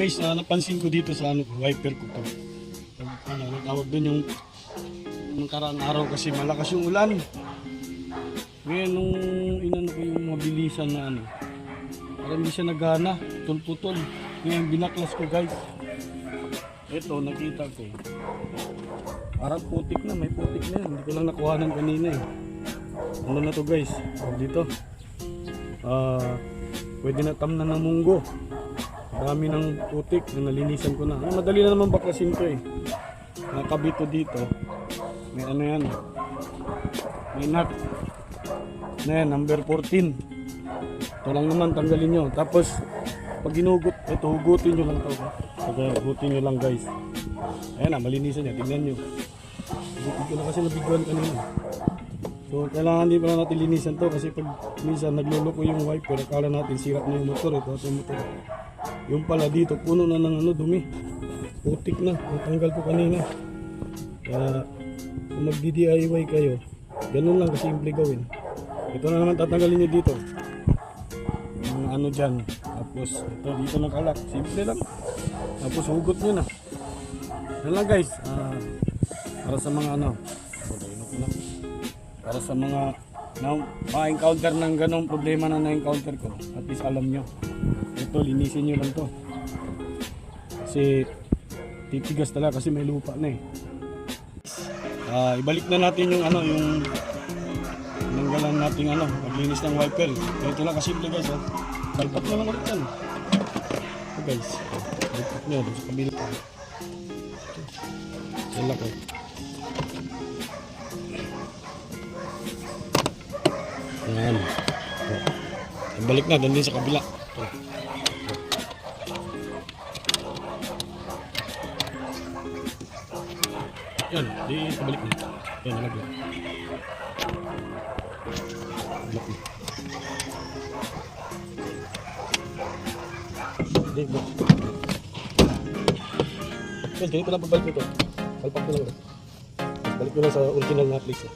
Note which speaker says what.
Speaker 1: Guys, napansin ko dito sa wiper ko to. Tawag doon yung karaang araw kasi malakas yung ulan. Ngayon nung inano ko yung mabilisan na parang hindi siya nagana, putol-putol. Ngayon binaklas ko guys. Ito nakita ko. Parang putik na, may putik na yan. Hindi ko lang nakuhanan kanina eh. Ano na to guys? Dito. Pwede na tamnan ng munggo. Dami ng putik na nalinisan ko na. Madali na naman baklasin to eh. Nakabito dito. May ano yan. May nut. Na yan, number 14. Ito lang naman, tanggalin nyo. Tapos, pag ginugot, ito, hugutin nyo lang ito. Hugutin nyo lang guys. Ayan na, malinisan niya. Tingnan nyo. Hugutin ko na kasi nabiguan kanina. So, kailangan din pala natin linisan to kasi pag minsan nagluloko yung wiper, akala natin sirat na yung motor. Ito yung motor. Yung pala dito, puno na ng dumi. Putik na. Natanggal ko kanina. Kaya, kung magdi-DIY kayo, ganun lang kasimple gawin. Ito na naman tatanggalin nyo dito. Yung ano dyan. Tapos ito dito nakalak. Simple lang. Tapos hugot nyo na. Yan lang guys. Para sa mga para sa mga ma-encounter ng ganong problema na na-encounter ko. At least alam nyo. Ito linisin nyo lang to. Kasi titigas talaga kasi may lupa na eh. Ibalik na natin yung yung nanggalan natin maglinis ng wiper. Ito lang kasimple guys. Salpak na lang ulit yan. Ito guys. Salpak nyo sa kabila. Salak eh. Ayan. Ibalik na doon din sa kabila. Yan, di kabalik na. Yan, nalagyan. Yan, ganito lang pagbalik nito. Salpak ko lang. Balik ko lang sa original na place.